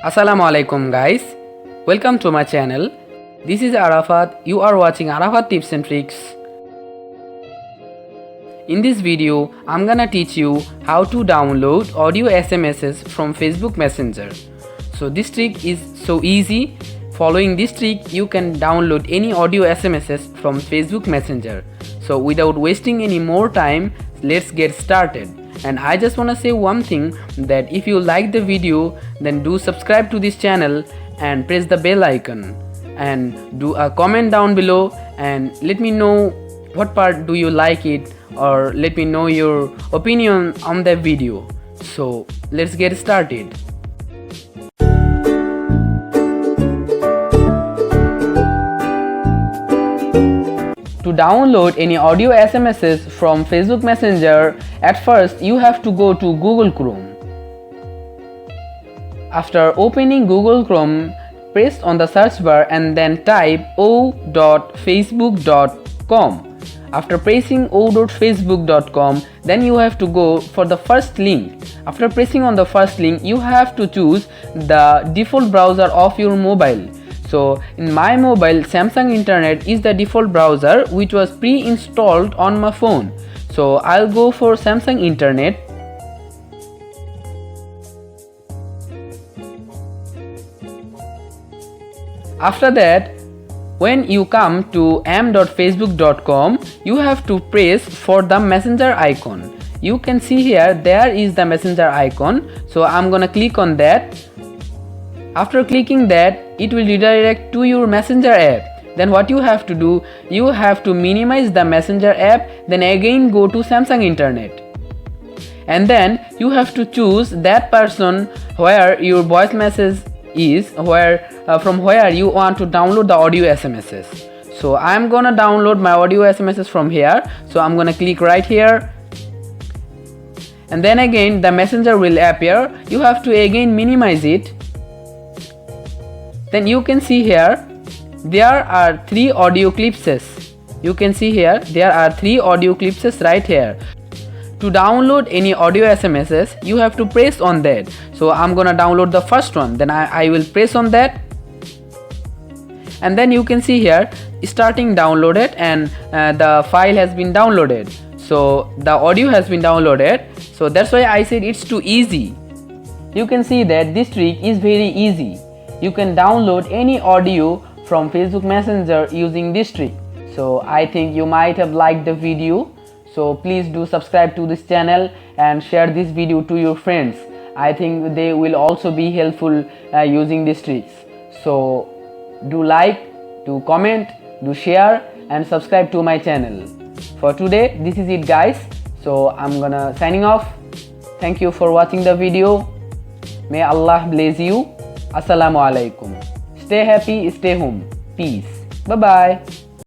Assalamu alaikum guys, welcome to my channel. This is Arafat. You are watching Arafat tips and tricks. In this video I'm gonna teach you how to download audio SMSs from Facebook Messenger. So this trick is so easy. Following this trick you can download any audio SMSs from Facebook Messenger. So without wasting any more time, let's get started. And I just wanna say one thing, that if you like the video, then do subscribe to this channel and press the bell icon and do a comment down below and let me know what part do you like it, or let me know your opinion on the video. So let's get started. To download any audio SMSs from Facebook Messenger, at first you have to go to Google Chrome. After opening Google Chrome, press on the search bar and then type o.facebook.com. After pressing o.facebook.com, then you have to go for the first link. After pressing on the first link, you have to choose the default browser of your mobile. So in my mobile, Samsung Internet is the default browser which was pre-installed on my phone. So I'll go for Samsung Internet. After that, when you come to m.facebook.com, you have to press for the messenger icon. You can see here there is the messenger icon. So I'm gonna click on that. After clicking that, it will redirect to your messenger app. Then what you have to do, you have to minimize the messenger app, then again go to Samsung Internet. And then you have to choose that person where your voice message is, from where you want to download the audio SMSs. So I'm gonna download my audio SMSs from here. So I'm gonna click right here. And then again the messenger will appear. You have to again minimize it. Then you can see here there are 3 audio clipses. You can see here there are 3 audio clipses right here. To download any audio SMSs, you have to press on that. So I'm gonna download the first one. Then I will press on that. And then you can see here starting downloaded, and the file has been downloaded. So the audio has been downloaded. So that's why I said it's too easy. You can see that this trick is very easy. You can download any audio from Facebook Messenger using this trick. So I think you might have liked the video. So please do subscribe to this channel and share this video to your friends. I think they will also be helpful using these tricks. So do like, do comment, do share and subscribe to my channel. For today, this is it guys. So I'm gonna signing off. Thank you for watching the video. May Allah bless you. Assalamu alaikum. Stay happy, stay home. Peace. Bye bye.